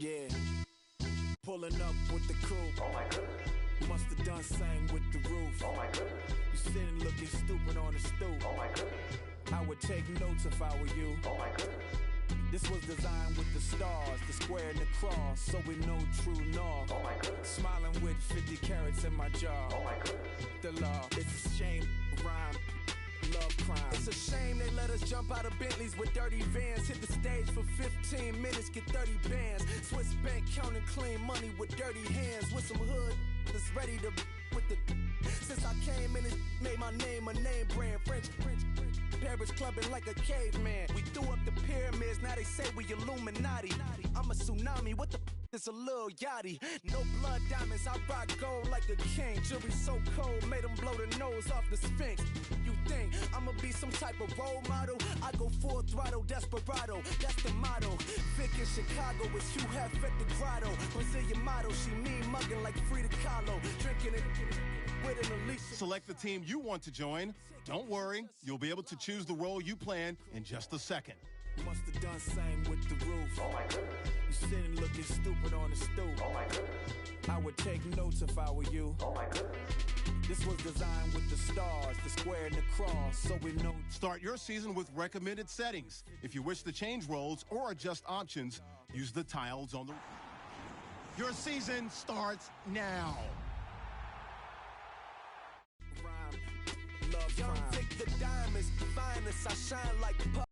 Yeah, pulling up with the coupe. Oh my goodness. Must have done same with the roof. Oh my goodness. You sitting looking stupid on the stoop. Oh my goodness. I would take notes if I were you. Oh my goodness. This was designed with the stars, the square and the cross, so we know true north. Oh my goodness. Smiling with 50 carats in my jaw. Oh my goodness. The law, it's a shame, rhyme, love crime. It's a shame they let us jump out of Bentleys with dirty vans. Hit the stage for 15 minutes, get 30 bands. Swiss bank counting clean money with dirty hands. With some hood that's ready to with the. Since I came in, it made my name a name brand. French. Paris clubbing like a caveman. We threw up the pyramids, now they say we Illuminati. I'm a tsunami, what the is a little yachty. No blood diamonds, I rock gold like a king. Jury so cold, made them blow the nose off the Sphinx. You think I'ma be some type of role model? I go full throttle, desperado, that's the motto. Vic in Chicago, it's Hugh Hef at the grotto. Brazilian model, she mean mugging like Frida Kahlo. Drinking it with an elite. Select the team you want to join. Don't worry, you'll be able to choose the role you plan in just a second. Must have done same with the roof. Oh my goodness. You sitting looking stupid on the stoop. Oh my goodness. I would take notes if I were you. Oh my goodness. This was designed with the stars, the square and the cross, so we know. Start your season with recommended settings. If you wish to change roles or adjust options, use the tiles on the. Your season starts now. Rhyme, love Young crime. Vic the diamonds, finest, I shine like pop.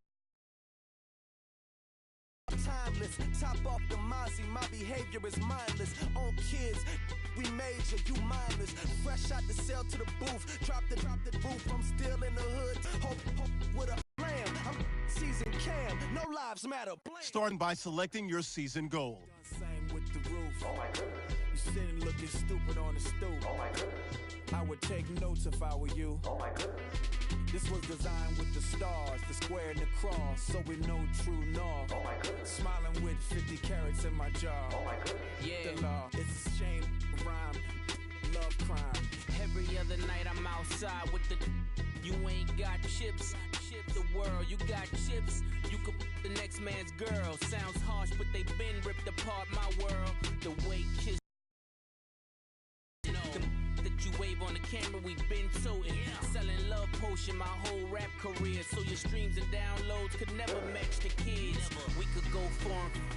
Timeless, top off the Mozzie, my behavior is mindless. On kids, we major, you mindless. Fresh out the cell to the booth, drop the booth. I'm still in the hood, hope with a ram. I'm season cam, no lives matter. Starting by selecting your season goal. Same with the roof. Oh my goodness. You sitting looking stupid on the stoop. Oh my goodness. I would take notes if I were you. Oh my goodness. This was designed with the stars, the square and the cross, so we know true north. Oh my goodness. Smiling with 50 carats in my jaw. Oh my goodness. Yeah. The law, it's a shame, rhyme, love crime. Every other night I'm outside with the. You ain't got chips. The world, you got chips. You could the next man's girl. Sounds harsh, but they been ripped apart my world. The way kiss. That you wave on the camera, we been toting. Selling love potion my whole rap career. So your streams and downloads could never match the kids. We could go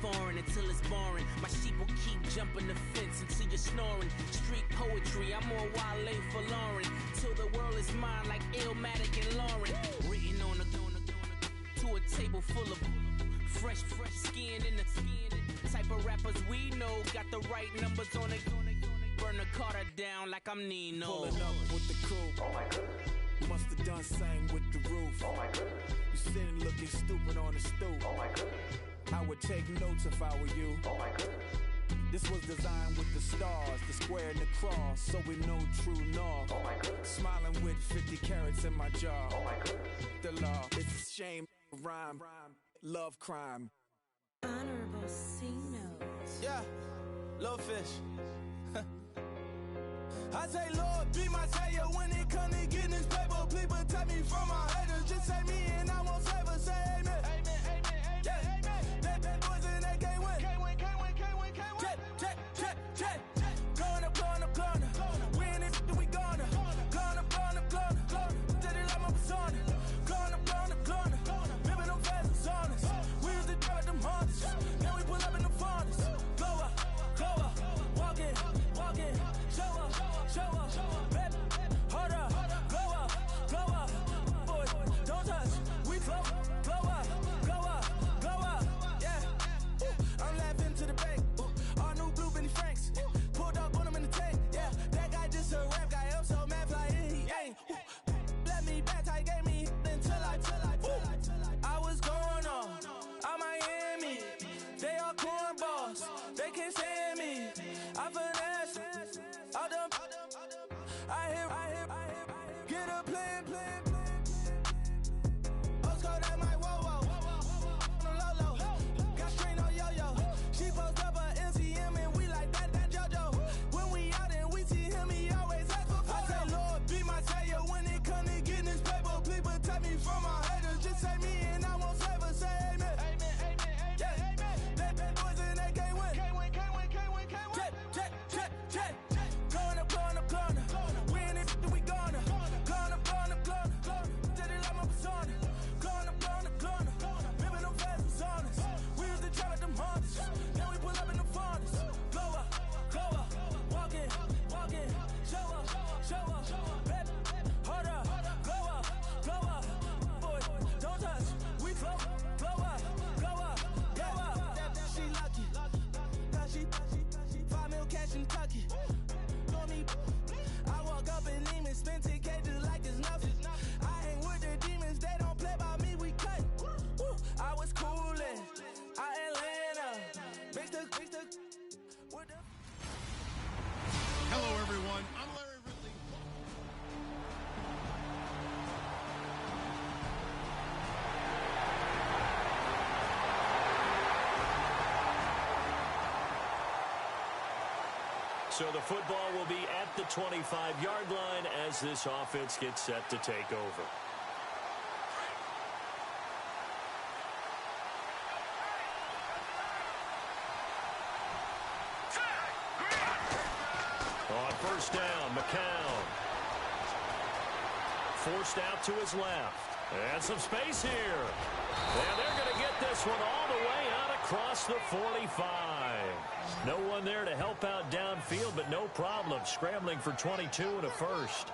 foreign until it's boring. My sheep will keep jumping the fence until you're snoring. Street poetry, I'm more Wale for Lauren. Till the world is mine like Illmatic and Lauren. Written on a to a table full of fresh skin in the type of rappers we know. Got the right numbers on it. Burn the Carter down like I'm Nino. Pulling up with the coupe. Oh my goodness. Must have done same with the roof. Oh my goodness. You sitting looking stupid on the stoop. Oh my goodness. I would take notes if I were you. Oh my goodness. This was designed with the stars, the square and the cross, so we know true north. Oh my goodness. Smiling with 50 carats in my jaw. Oh my goodness. The law, it's a shame, rhyme, love crime. Honorable C notes. Yeah, little fish. I say, Lord, be my savior when it comes to getting this paper. Please protect me from my haters. Just say me and I won't save us. Say amen. Amen, amen, amen, yeah. Amen. That boys and they can't win. Can't win, can't win, can't win, can't win. Check. Going up. Win it, we gonna. Going up. Did it like my persona. Going up. Ripping them fast on us. We used to drive them Hondas. Now we pull up in the Fondas. Go up. Walk in. Show up, baby, hold up, go up, boy, don't touch, we glow up, yeah, I'm laughing to the bank, all new blue Benny Franks, pulled up on him in the tank, yeah, that guy just a rap guy, I'm so mad flying, he ain't, let me back, I gave me until I was going on Miami, they all cornballs, they can't stand me, I finesse. I hear, get a plan. Oscar, that my whoa. Low. Got strain on yo-yo. She post up a MCM and we like that JoJo. When we out and we see him, he always ask for photo. I say, Lord, be my savior when it comes to getting this paper. Please protect me from my haters. Just say me and I won't save us. Say amen. Amen, yeah. Amen. That boys and they can't win. So the football will be at the 25-yard line as this offense gets set to take over. On first down, McCown. Forced out to his left. And some space here. And they're going to get this one all the way out across the 45. No one there to help out downfield, but no problem. Scrambling for 22 and a first.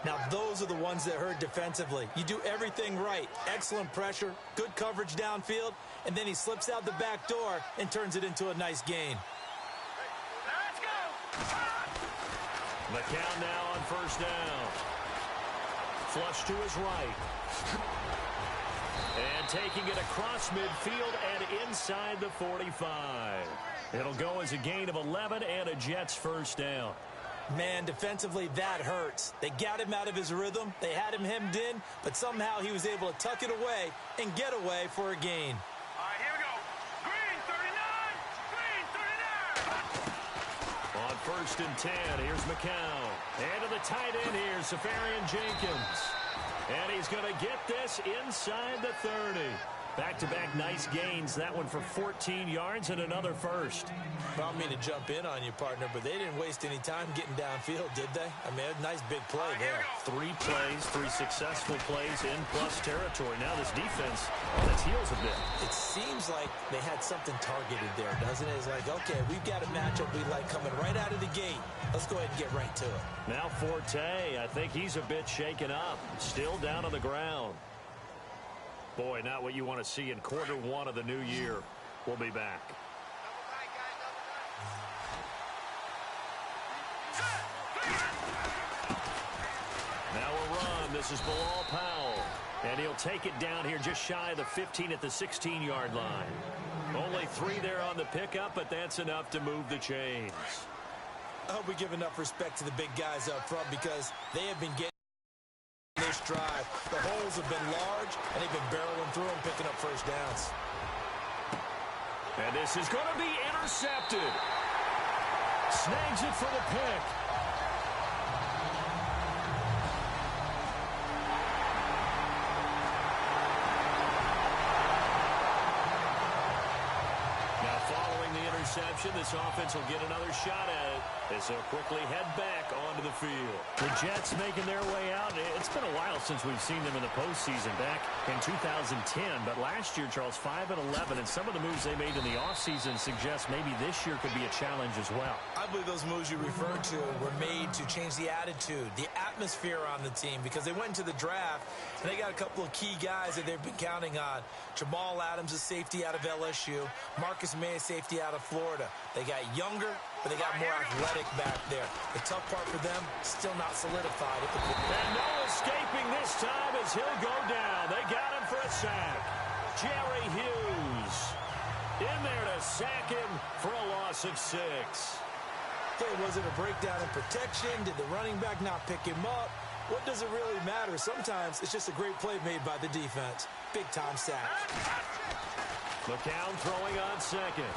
Now, those are the ones that hurt defensively. You do everything right. Excellent pressure, good coverage downfield, and then he slips out the back door and turns it into a nice gain. Let's go! McCown now on first down. Flush to his right. And taking it across midfield and inside the 45. It'll go as a gain of 11 and a Jets first down. Man, defensively, that hurts. They got him out of his rhythm. They had him hemmed in, but somehow he was able to tuck it away and get away for a gain. All right, here we go. Green 39. Green 39. On first and 10, here's McCown. And to the tight end here, Safarian Jenkins. And he's going to get this inside the 30. Back-to-back nice gains. That one for 14 yards and another first. I don't mean to jump in on you, partner, but they didn't waste any time getting downfield, did they? I mean, a nice big play there. 3 plays, 3 successful plays in plus territory. Now this defense on its heels a bit. It seems like they had something targeted there, doesn't it? It's like, okay, we've got a matchup we like coming right out of the gate. Let's go ahead and get right to it. Now Forte, I think he's a bit shaken up. Still down on the ground. Boy, not what you want to see in quarter one of the new year. We'll be back. Now a run. This is Balor Powell. And he'll take it down here just shy of the 15 at the 16-yard line. Only 3 there on the pickup, but that's enough to move the chains. I hope we give enough respect to the big guys up front because they have been getting this drive. The holes have been large, and they've been barreling through and picking up first downs. And this is going to be intercepted. Snags it for the pick. Now following the interception, this offense will get another shot at it as they'll quickly head back onto the field. The Jets making their way out. It's been a while since we've seen them in the postseason, back in 2010. But last year, Charles, 5-11, and some of the moves they made in the offseason suggest maybe this year could be a challenge as well. I believe those moves you referred to were made to change the attitude, the atmosphere on the team, because they went into the draft, and they got a couple of key guys that they've been counting on. Jamal Adams, a safety out of LSU. Marcus May, a safety out of Florida. They got younger, but they got more athletic back there. The tough part for them, still not solidified. And no escaping this time as he'll go down. They got him for a sack. Jerry Hughes in there to sack him for a loss of 6. Hey, was it a breakdown in protection? Did the running back not pick him up? What does it really matter? Sometimes it's just a great play made by the defense. Big-time sack. McCown throwing on second.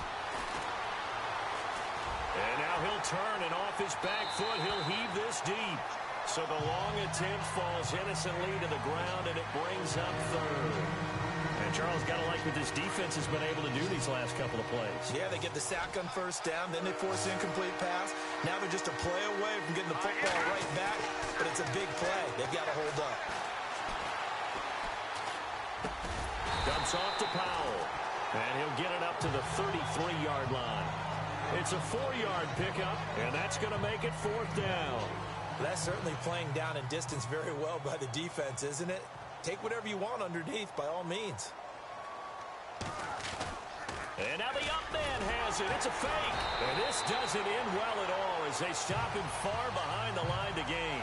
And now he'll turn, and off his back foot, he'll heave this deep. So the long attempt falls innocently to the ground, and it brings up third. And Charles, got to like what this defense has been able to do these last couple of plays. Yeah, they get the sack on first down, then they force an incomplete pass. Now they're just a play away from getting the football right back, but it's a big play. They've got to hold up. Dumps off to Powell, and he'll get it up to the 33-yard line. It's a 4-yard pickup, and that's going to make it 4th down. That's certainly playing down in distance very well by the defense, isn't it? Take whatever you want underneath, by all means. And now the up man has it. It's a fake. And this doesn't end well at all as they stop him far behind the line to gain.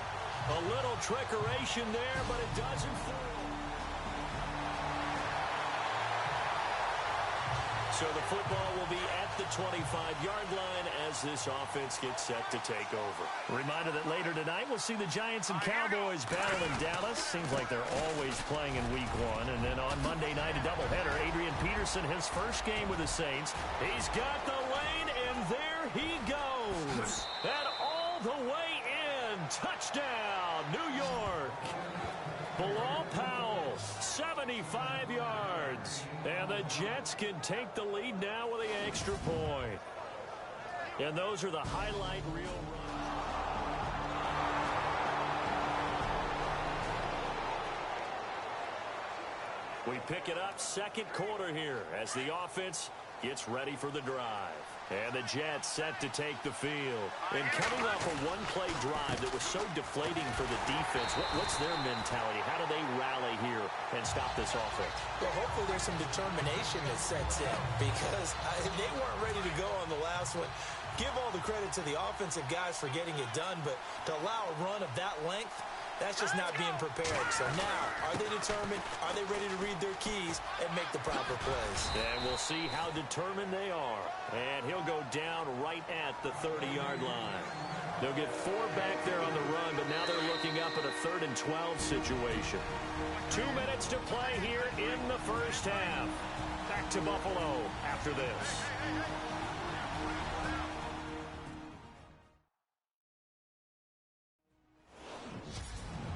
A little trickeration there, but it doesn't fool. So the football will be at the 25-yard line as this offense gets set to take over. Reminder that later tonight we'll see the Giants and Cowboys battle in Dallas. Seems like they're always playing in week 1. And then on Monday night, a doubleheader. Adrian Peterson, his first game with the Saints. He's got the lane, and there there he goes. And all the way in. Touchdown, New York. Balor Powell, 75 yards. And the Jets can take the lead now with the extra point. And those are the highlight reel runs. We pick it up second quarter here as the offense gets ready for the drive. And the Jets set to take the field. And coming off a one-play drive that was so deflating for the defense, what's their mentality? How do they rally here and stop this offense? Well, hopefully there's some determination that sets in because they weren't ready to go on the last one. Give all the credit to the offensive guys for getting it done, but to allow a run of that length, that's just not being prepared. So now, are they determined? Are they ready to read their keys and make the proper plays? And we'll see how determined they are. And he'll go down right at the 30-yard line. They'll get 4 back there on the run, but now they're looking up at a 3rd and 12 situation. 2 minutes to play here in the first half. Back to Buffalo after this.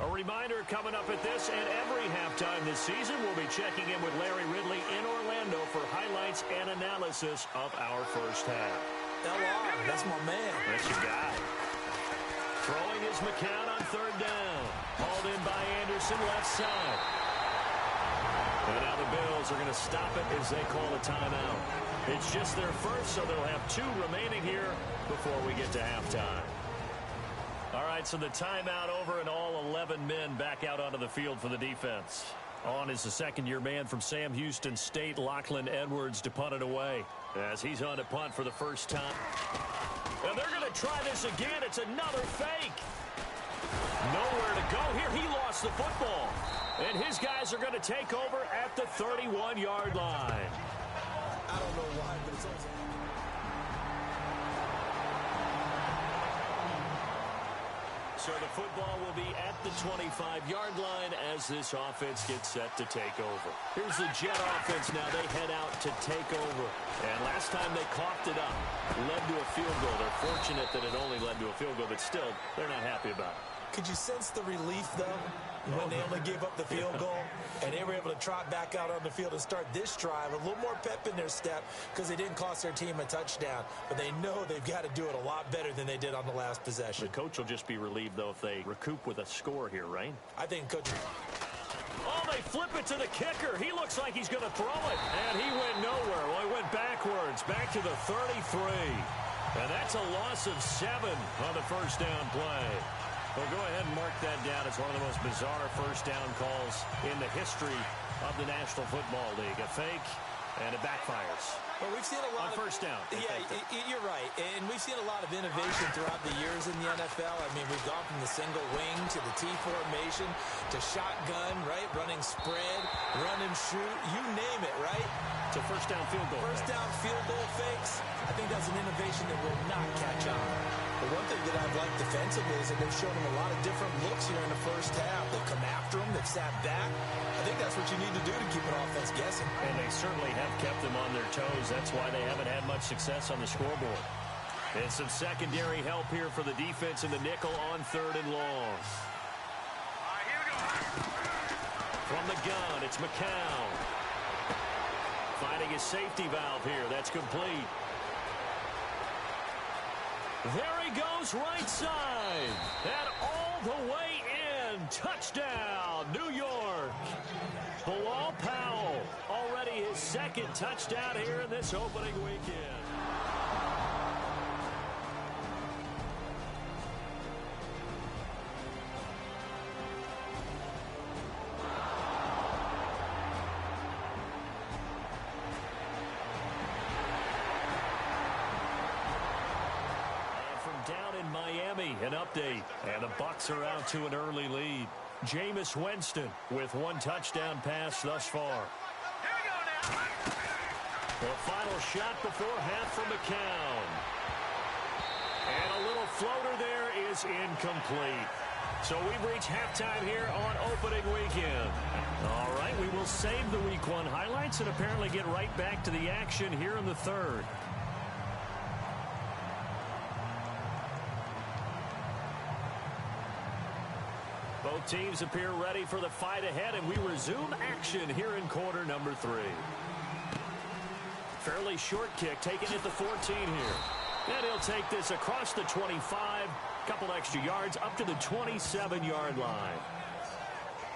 A reminder coming up at this and every halftime this season, we'll be checking in with Larry Ridley in Orlando for highlights and analysis of our first half. LR, that's my man. That's your guy. Throwing is McCown on 3rd down. Hauled in by Anderson, left side. And now the Bills are going to stop it as they call a timeout. It's just their first, so they'll have 2 remaining here before we get to halftime. All right, so the timeout over and all 11 men back out onto the field for the defense. On is the second-year man from Sam Houston State, Lachlan Edwards, to punt it away as he's on to punt for the first time. And they're going to try this again. It's another fake. Nowhere to go here. He lost the football. And his guys are going to take over at the 31-yard line. I don't know why, but it's also... So the football will be at the 25-yard line as this offense gets set to take over. Here's the Jet offense now. They head out to take over. And last time they coughed it up, led to a field goal. They're fortunate that it only led to a field goal, but still, they're not happy about it. Could you sense the relief, though, when they only gave up the field goal and they were able to trot back out on the field and start this drive? A little more pep in their step because they didn't cost their team a touchdown, but they know they've got to do it a lot better than they did on the last possession. The coach will just be relieved, though, if they recoup with a score here, right? I think Coach... Oh, they flip it to the kicker. He looks like he's going to throw it, and he went nowhere. Well, he went backwards, back to the 33. And that's a loss of 7 on the first down play. Well, go ahead and mark that down as one of the most bizarre first down calls in the history of the National Football League. A fake, and it backfires. Well, we've seen a lot on first down. Yeah, you're right. And we've seen a lot of innovation throughout the years in the NFL. I mean, we've gone from the single wing to the T formation to shotgun, right? Running spread, run and shoot, you name it, right? To first down field goal. First down field goal fakes. I think that's an innovation that will not catch on. The one thing that I've liked defensively is that they've shown them a lot of different looks here in the first half. They've come after them. They've sat back. I think that's what you need to do to keep an offense guessing. And they certainly have kept them on their toes. That's why they haven't had much success on the scoreboard. And some secondary help here for the defense in the nickel on 3rd and long. Here we go. From the gun, it's McCown. Finding his safety valve here. That's complete. There he goes, right side. And all the way in. Touchdown, New York. Balor Powell, already his 2nd touchdown here in this opening weekend. An update, and the Bucs are out to an early lead. Jameis Winston with 1 touchdown pass thus far. Here we go now. The final shot before half from McCown. And a little floater there is incomplete. So we've reached halftime here on opening weekend. All right, we will save the Week 1 highlights and apparently get right back to the action here in the 3rd. Both teams appear ready for the fight ahead, and we resume action here in quarter number 3. Fairly short kick taken at the 14 here. And he'll take this across the 25, couple extra yards up to the 27-yard line.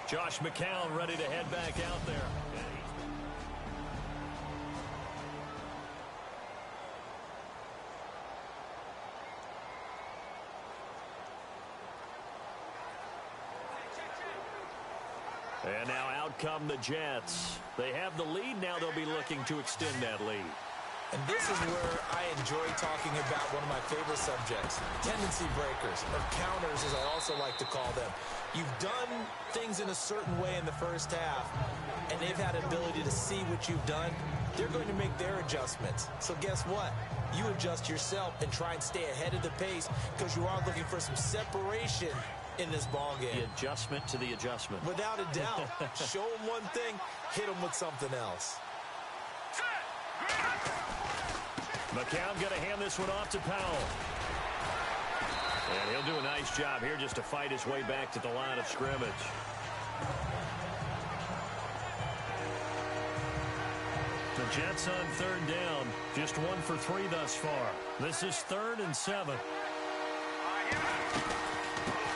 Josh McCown ready to head back out there. And now out come the Jets. They have the lead. Now they'll be looking to extend that lead. And this is where I enjoy talking about one of my favorite subjects, tendency breakers, or counters as I also like to call them. You've done things in a certain way in the first half, and they've had an ability to see what you've done. They're going to make their adjustments. So guess what? You adjust yourself and try and stay ahead of the pace because you are looking for some separation in this ball game. The adjustment to the adjustment. Without a doubt. Show them one thing, hit them with something else. McCown going to hand this one off to Powell. And he'll do a nice job here just to fight his way back to the line of scrimmage. The Jets on third down. Just 1 for 3 thus far. This is 3rd and 7.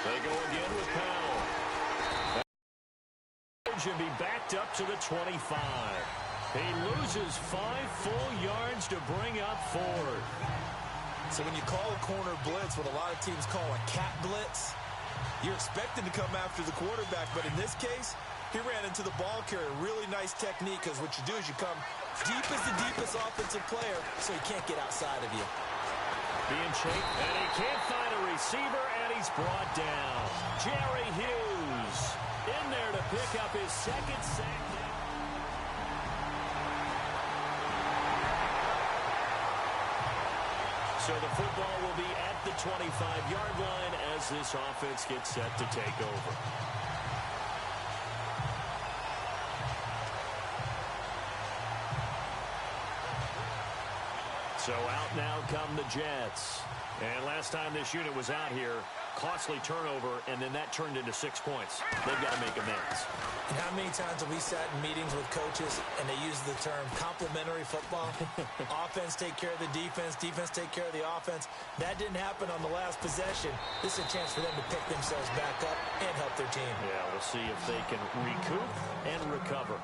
They go again with Powell. Should be backed up to the 25. He loses 5 full yards to bring up 4. So when you call a corner blitz, what a lot of teams call a cat blitz, you're expected to come after the quarterback. But in this case, he ran into the ball carrier. Really nice technique, because what you do is you come deep as the deepest offensive player so he can't get outside of you. Being chased, and he can't find a receiver, and he's brought down. Jerry Hughes in there to pick up his 2nd sack. So the football will be at the 25-yard line as this offense gets set to take over. So out now come the Jets. And last time this unit was out here, costly turnover, and then that turned into 6 points. They've got to make amends. And how many times have we sat in meetings with coaches and they use the term complementary football? Offense take care of the defense, defense take care of the offense. That didn't happen on the last possession. This is a chance for them to pick themselves back up and help their team. Yeah, we'll see if they can recoup and recover.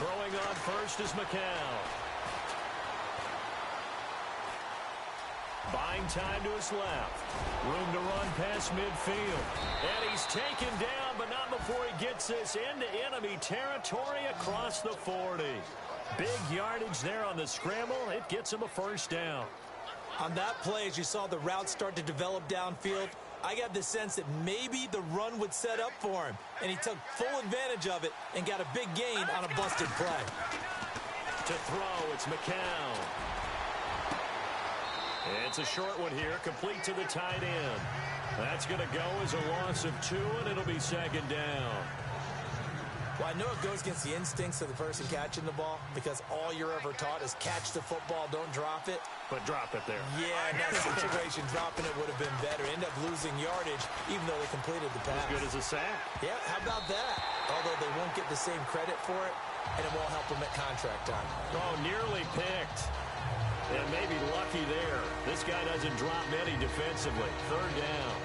Throwing on first is McCown. Buying time to his left. Room to run past midfield. And he's taken down, but not before he gets this into enemy territory across the 40. Big yardage there on the scramble. It gets him a 1st down. On that play, as you saw the route start to develop downfield, I got the sense that maybe the run would set up for him, and he took full advantage of it and got a big gain on a busted play. To throw, it's McCown. It's a short one here, complete to the tight end. That's going to go as a loss of 2, and it'll be 2nd down. Well, I know it goes against the instincts of the person catching the ball because all you're ever taught is catch the football, don't drop it. But drop it there. Yeah, in that situation, dropping it would have been better. End up losing yardage, even though they completed the pass. As good as a sack. Yeah, how about that? Although they won't get the same credit for it, and it won't help them at contract time. Oh, nearly picked. And maybe lucky there. This guy doesn't drop many defensively. 3rd down.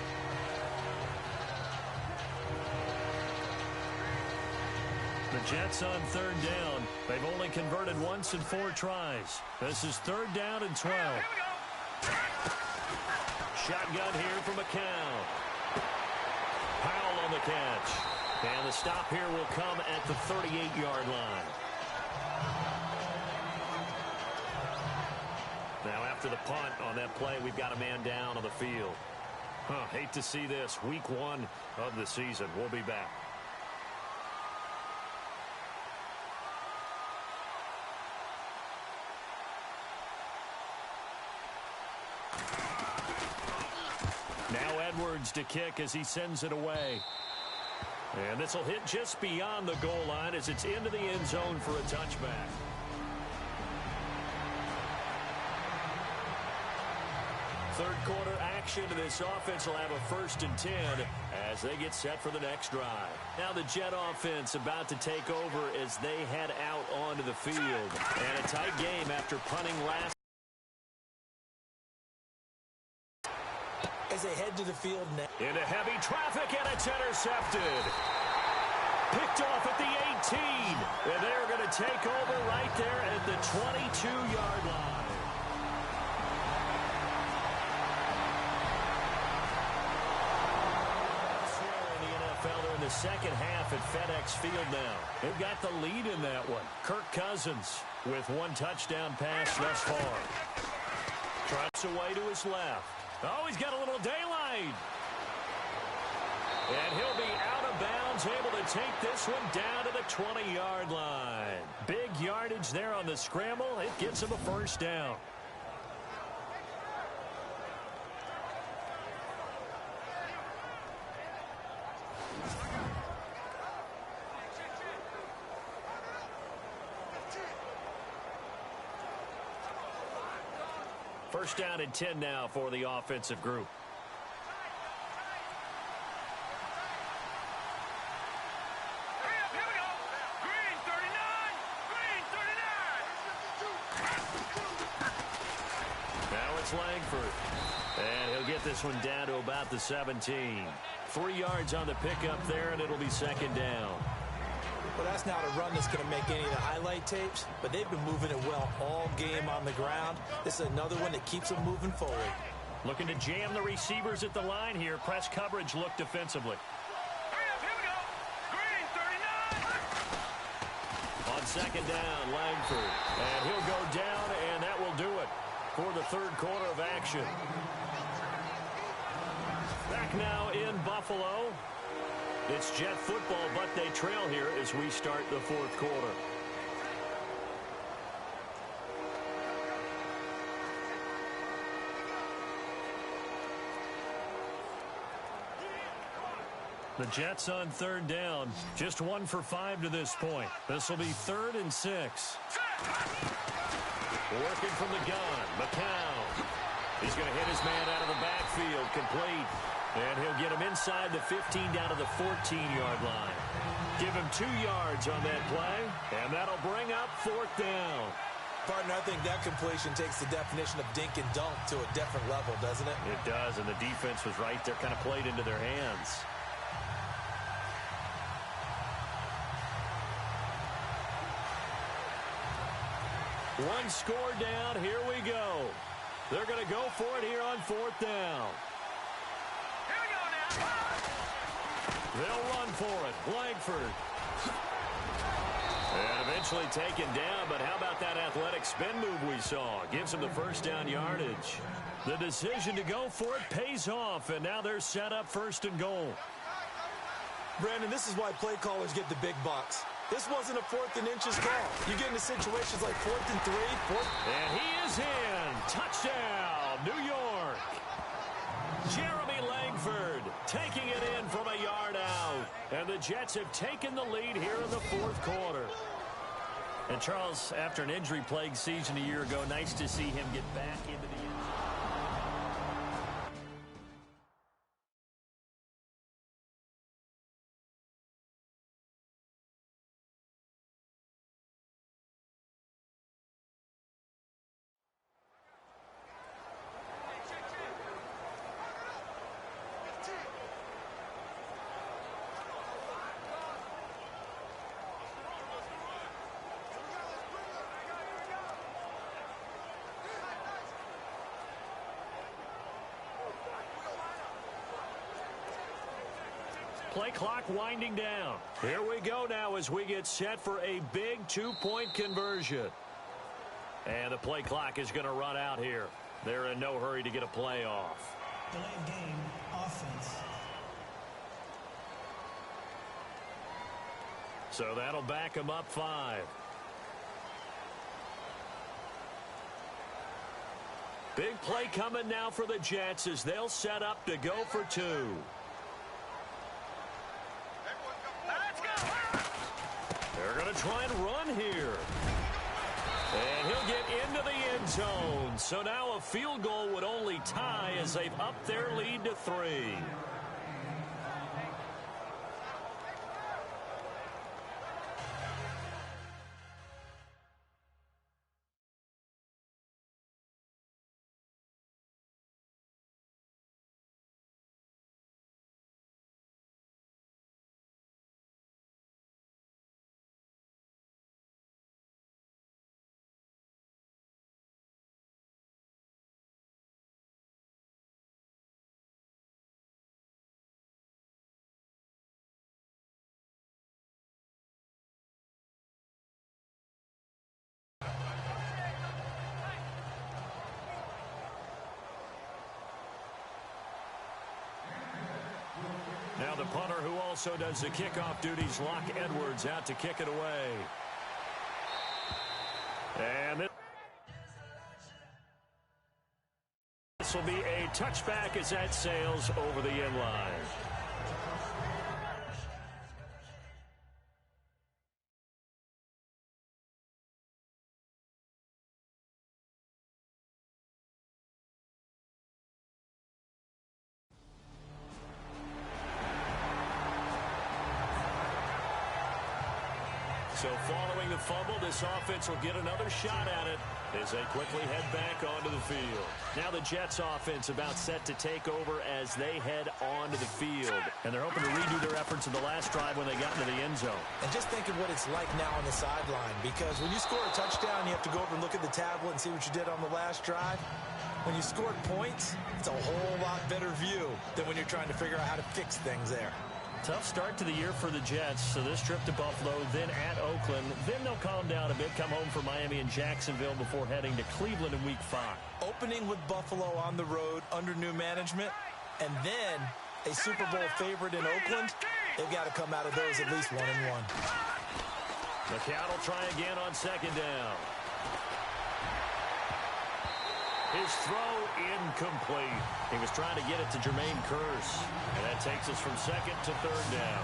The Jets on 3rd down. They've only converted once in 4 tries. This is 3rd down and 12. Shotgun here for McCown. Powell on the catch. And the stop here will come at the 38-yard line. Now after the punt on that play, we've got a man down on the field. Hate to see this. Week 1 of the season. We'll be back. Now Edwards to kick as he sends it away. And this will hit just beyond the goal line as it's into the end zone for a touchback. Third quarter action, and this offense will have a 1st and 10 as they get set for the next drive. Now the Jet offense about to take over as they head out onto the field. And a tight game after punting last. As they head to the field now. Into heavy traffic, and it's intercepted. Picked off at the 18. And they're going to take over right there at the 22-yard line. In the second half at FedEx Field now. They've got the lead in that one. Kirk Cousins with 1 touchdown pass thus far. Trots away to his left. Oh, he's got a little daylight. And he'll be out of bounds, able to take this one down to the 20-yard line. Big yardage there on the scramble. It gets him a 1st down. First down and 10 now for the offensive group. Here we go. Green 39. Green 39. Now it's Langford. And he'll get this one down to about the 17. 3 yards on the pickup there, and it'll be 2nd down. Well, that's not a run that's going to make any of the highlight tapes, but they've been moving it well all game on the ground. This is another one that keeps them moving forward. Looking to jam the receivers at the line here. Press coverage look defensively. Here we go. Green 39. On 2nd down, Langford. And he'll go down, and that will do it for the 3rd quarter of action. Back now in Buffalo. It's Jet football, but they trail here as we start the 4th quarter. The Jets on 3rd down. Just 1 for 5 to this point. This will be 3rd and 6. Working from the gun, McCown. He's going to hit his man out of the backfield, complete. And he'll get him inside the 15 down to the 14-yard line. Give him 2 yards on that play, and that'll bring up 4th down. Partner, I think that completion takes the definition of dink and dunk to a different level, doesn't it? It does, and the defense was right there, kind of played into their hands. One score down, here we go. They're going to go for it here on 4th down. They'll run for it. Langford. And eventually taken down, but how about that athletic spin move we saw? Gives him the 1st down yardage. The decision to go for it pays off, and now they're set up 1st and goal. Brandon, this is why play callers get the big bucks. This wasn't a 4th and inches call. You get into situations like 4th and 3, 4th. And he is in. Touchdown, New York. Jeremy Langford taking it in from a yard out. And the Jets have taken the lead here in the 4th quarter. And Charles, after an injury-plagued season a year ago, nice to see him get back into the end. Play clock winding down. Here we go now as we get set for a big 2-point conversion. And the play clock is going to run out here. They're in no hurry to get a play off. Delayed game, offense. So that'll back them up 5. Big play coming now for the Jets as they'll set up to go for 2. They're going to try and run here. And he'll get into the end zone. So now a field goal would only tie as they've upped their lead to 3. Now the punter, who also does the kickoff duties, Locke Edwards, out to kick it away. And this will be a touchback as that sails over the end line. So following the fumble, this offense will get another shot at it as they quickly head back onto the field. Now the Jets offense about set to take over as they head onto the field. And they're hoping to redo their efforts in the last drive when they got into the end zone. And just think of what it's like now on the sideline, because when you score a touchdown, you have to go over and look at the tablet and see what you did on the last drive. When you scored points, it's a whole lot better view than when you're trying to figure out how to fix things there. Tough start to the year for the Jets. So this trip to Buffalo, then at Oakland. Then they'll calm down a bit, come home for Miami and Jacksonville before heading to Cleveland in Week 5. Opening with Buffalo on the road under new management, and then a Super Bowl favorite in Oakland. They've got to come out of those at least 1-1. McCown will try again on second down. His throw incomplete. He was trying to get it to Jermaine Kearse. And that takes us from second to third down.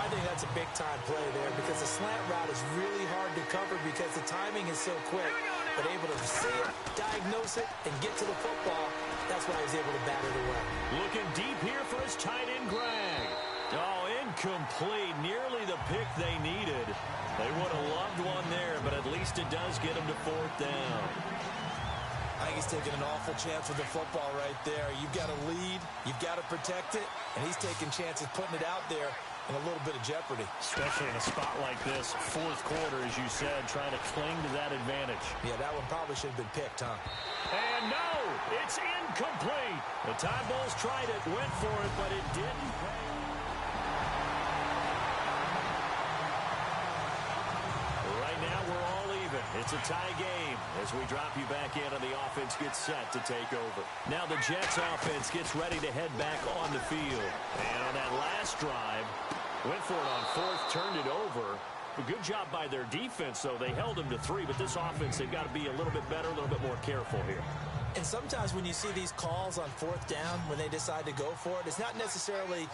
I think that's a big-time play there because the slant route is really hard to cover because the timing is so quick. But able to see it, diagnose it, and get to the football, that's why he was able to bat it away. Looking deep here for his tight end, Greg. Oh, incomplete. Nearly the pick they needed. They would have loved one there, but at least it does get him to fourth down. I think he's taking an awful chance with the football right there. You've got to lead, you've got to protect it, and he's taking chances putting it out there in a little bit of jeopardy. Especially in a spot like this, fourth quarter, as you said, trying to cling to that advantage. Yeah, that one probably should have been picked, huh? And no, it's incomplete. The Tide Bulls tried it, went for it, but it didn't pay. Right now, we're all even. It's a tie game as we drop you back in and the offense gets set to take over. Now the Jets offense gets ready to head back on the field. And on that last drive, went for it on fourth, turned it over. A good job by their defense, though. They held them to 3, but this offense, they've got to be a little bit better, a little bit more careful here. And sometimes when you see these calls on fourth down, when they decide to go for it, it's not necessarily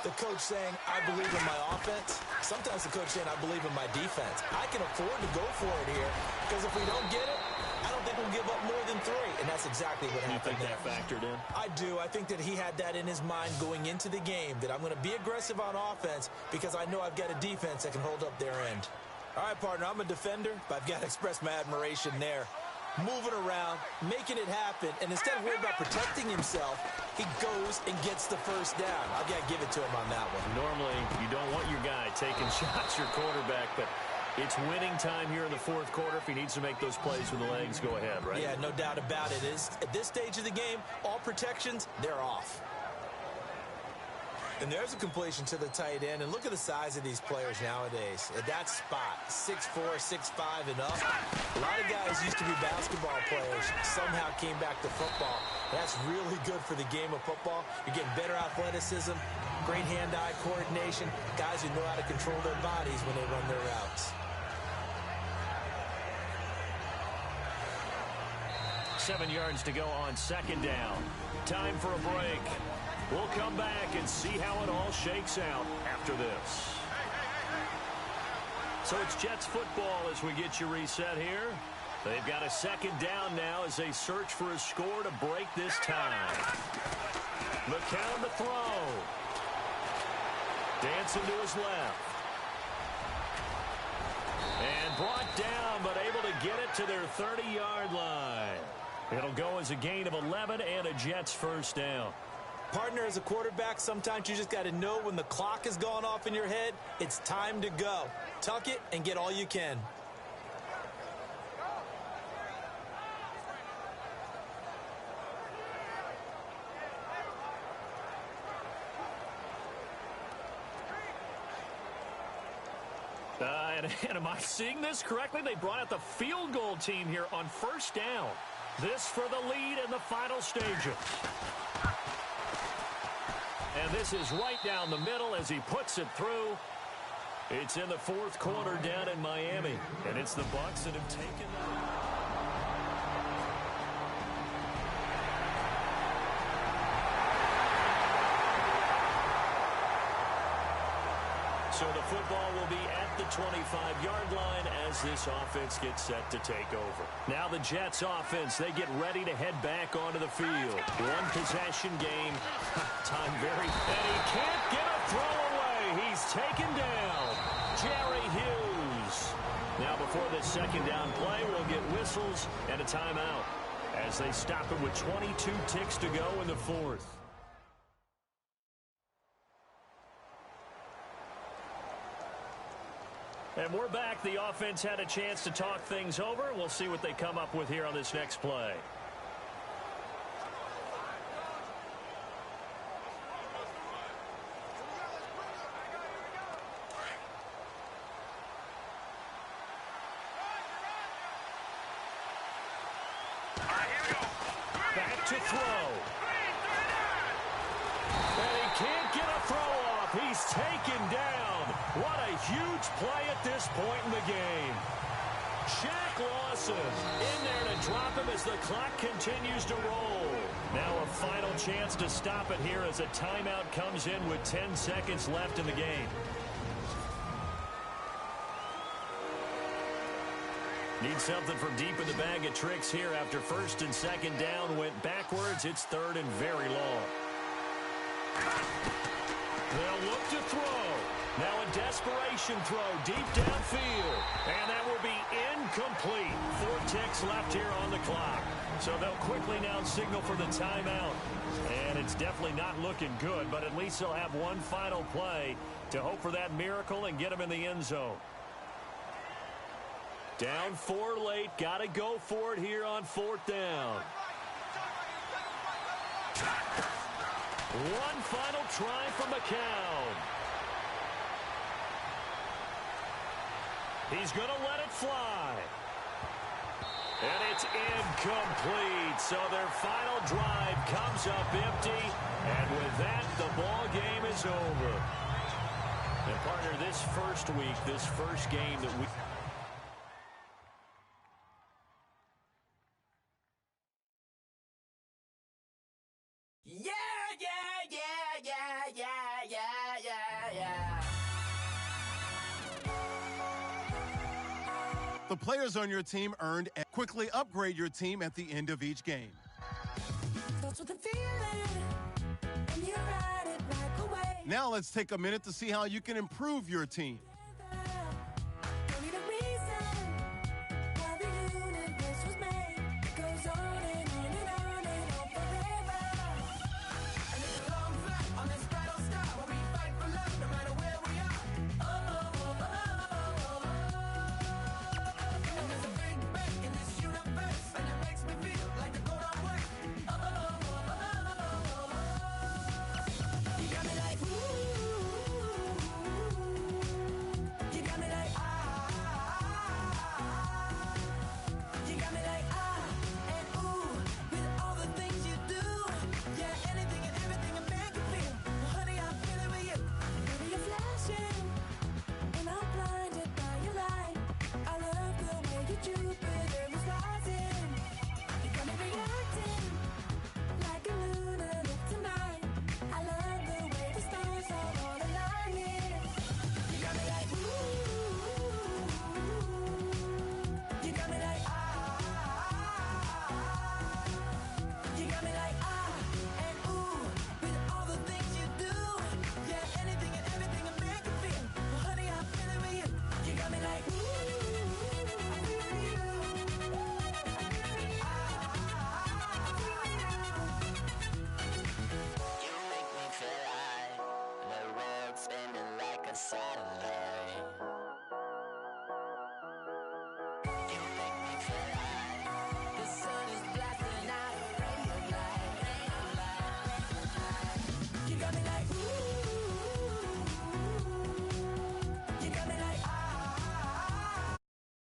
the coach saying, I believe in my offense. Sometimes the coach saying, I believe in my defense. I can afford to go for it here because if we don't get it, I don't think we'll give up more than 3. And that's exactly what happened there. You think that factored in? I do. I think that he had that in his mind going into the game, that I'm going to be aggressive on offense because I know I've got a defense that can hold up their end. All right, partner, I'm a defender, but I've got to express my admiration there. Moving around, making it happen, and instead of worrying about protecting himself, he goes and gets the first down. I've got to give it to him on that one. Normally, you don't want your guy taking shots, your quarterback, but it's winning time here in the fourth quarter. If he needs to make those plays with the legs, go ahead, right? Yeah, no doubt about it. At this stage of the game, all protections, they're off. And there's a completion to the tight end. And look at the size of these players nowadays. At that spot, 6'4", 6'5", and up. A lot of guys used to be basketball players, somehow came back to football. That's really good for the game of football. You're getting better athleticism, great hand-eye coordination, guys who know how to control their bodies when they run their routes. 7 yards to go on second down. Time for a break. We'll come back and see how it all shakes out after this. So it's Jets football as we get you reset here. They've got a second down now as they search for a score to break this tie. McCown to throw. Dancing to his left. And brought down, but able to get it to their 30-yard line. It'll go as a gain of 11 and a Jets first down. Partner, as a quarterback, sometimes you just got to know when the clock has gone off in your head, it's time to go. Tuck it and get all you can. And am I seeing this correctly? They brought out the field goal team here on first down. This for the lead in the final stages. And this is right down the middle as he puts it through. It's in the fourth quarter down in Miami. And it's the Bucs that have taken the... So the football will be at the 25-yard line as this offense gets set to take over. Now the Jets offense, they get ready to head back onto the field. One possession game. Time very... And he can't get a throw away. He's taken down. Jerry Hughes. Now before this second down play, we'll get whistles and a timeout as they stop it with 22 ticks to go in the fourth. And we're back. The offense had a chance to talk things over. We'll see what they come up with here on this next play. Back to throw. And he can't get a throw off. He's taken down. What a huge play at this point in the game. Shaq Lawson in there to drop him as the clock continues to roll. Now a final chance to stop it here as a timeout comes in with 10 seconds left in the game. Need something from deep in the bag of tricks here after first and second down went backwards. It's third and very long. They'll look to throw. Now a desperation throw deep downfield. And that will be incomplete. 4 ticks left here on the clock. So they'll quickly now signal for the timeout. And it's definitely not looking good, but at least they'll have one final play to hope for that miracle and get them in the end zone. Down 4 late. Got to go for it here on fourth down. One final try from McCown. He's going to let it fly. And it's incomplete. So their final drive comes up empty. And with that, the ball game is over. And partner, this first week, this first game that we... The players on your team earned and quickly upgrade your team at the end of each game. Now let's take a minute to see how you can improve your team.